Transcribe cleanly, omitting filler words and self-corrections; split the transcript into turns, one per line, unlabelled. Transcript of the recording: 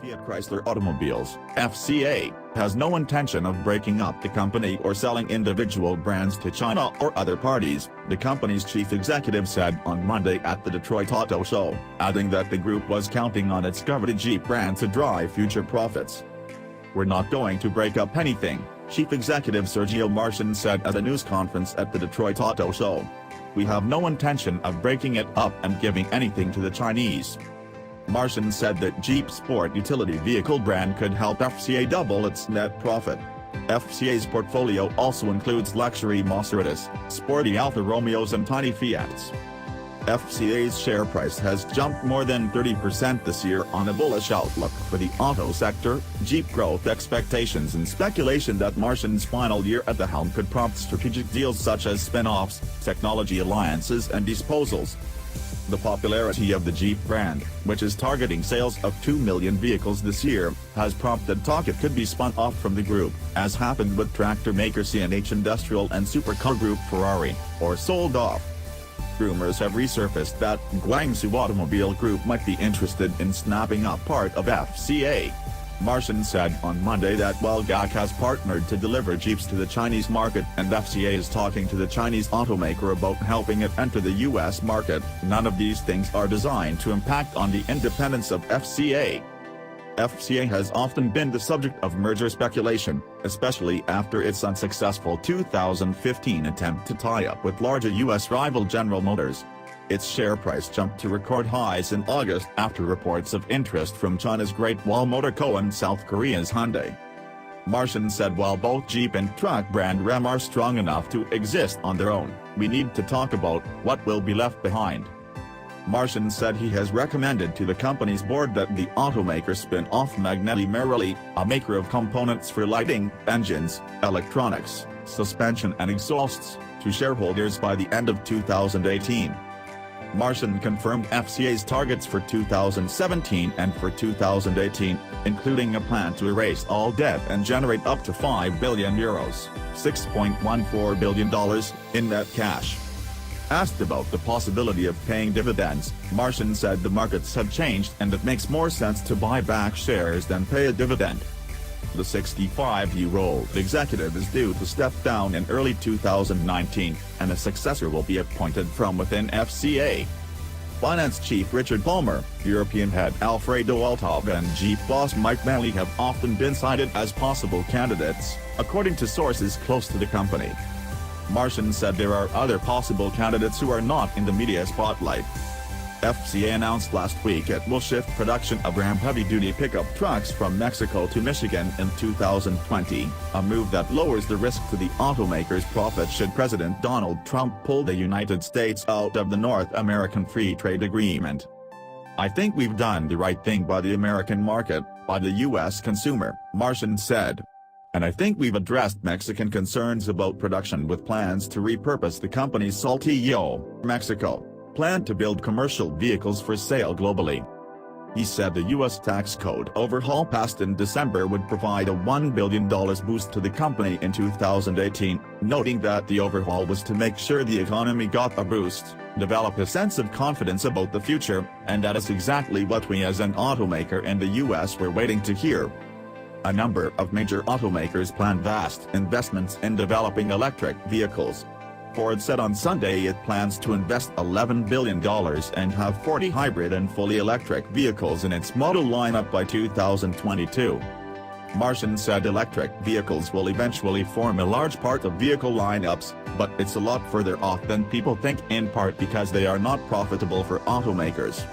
Fiat Chrysler Automobiles, FCA, has no intention of breaking up the company or selling individual brands to China or other parties, the company's chief executive said on Monday at the Detroit Auto Show, adding that the group was counting on its coveted Jeep brand to drive future profits. "We're not going to break up anything," Chief Executive Sergio Marchionne said at a news conference at the Detroit Auto Show. "We have no intention of breaking it up and giving anything to the Chinese." Marchionne said that Jeep Sport utility vehicle brand could help FCA double its net profit. FCA's portfolio also includes luxury Maseratis, sporty Alfa Romeos and tiny Fiats. FCA's share price has jumped more than 30% this year on a bullish outlook for the auto sector, Jeep growth expectations and speculation that Marchionne's final year at the helm could prompt strategic deals such as spin-offs, technology alliances and disposals. The popularity of the Jeep brand, which is targeting sales of 2 million vehicles this year, has prompted talk it could be spun off from the group, as happened with tractor maker CNH Industrial and supercar group Ferrari, or sold off. Rumors have resurfaced that Guangzhou Automobile Group might be interested in snapping up part of FCA. Marchionne said on Monday that while GAC has partnered to deliver Jeeps to the Chinese market and FCA is talking to the Chinese automaker about helping it enter the US market, none of these things are designed to impact on the independence of FCA. FCA has often been the subject of merger speculation, especially after its unsuccessful 2015 attempt to tie up with larger US rival General Motors. Its share price jumped to record highs in August after reports of interest from China's Great Wall Motor Co. and South Korea's Hyundai. Marchionne said while both Jeep and truck brand Ram are strong enough to exist on their own, we need to talk about what will be left behind. Marchionne said he has recommended to the company's board that the automaker spin off Magneti Marelli, a maker of components for lighting, engines, electronics, suspension and exhausts, to shareholders by the end of 2018. Marchionne confirmed FCA's targets for 2017 and for 2018, including a plan to erase all debt and generate up to €5 billion ($6.14 billion) in net cash. Asked about the possibility of paying dividends, Marchionne said the markets have changed and it makes more sense to buy back shares than pay a dividend. The 65-year-old executive is due to step down in early 2019, and a successor will be appointed from within FCA. Finance chief Richard Palmer, European head Alfredo Altov and Jeep boss Mike Manley have often been cited as possible candidates, according to sources close to the company. Marchionne said there are other possible candidates who are not in the media spotlight. FCA announced last week it will shift production of Ram heavy-duty pickup trucks from Mexico to Michigan in 2020, a move that lowers the risk to the automaker's profit should President Donald Trump pull the United States out of the North American Free Trade Agreement. "I think we've done the right thing by the American market, by the U.S. consumer," Marchionne said. "And I think we've addressed Mexican concerns about production with plans to repurpose the company's Saltillo, Mexico, plan to build commercial vehicles for sale globally." He said the U.S. tax code overhaul passed in December would provide a $1 billion boost to the company in 2018, noting that the overhaul was to make sure the economy got a boost, develop a sense of confidence about the future, and that is exactly what we as an automaker in the U.S. were waiting to hear. A number of major automakers plan vast investments in developing electric vehicles. Ford said on Sunday it plans to invest $11 billion and have 40 hybrid and fully electric vehicles in its model lineup by 2022. Marchionne said electric vehicles will eventually form a large part of vehicle lineups, but it's a lot further off than people think, in part because they are not profitable for automakers.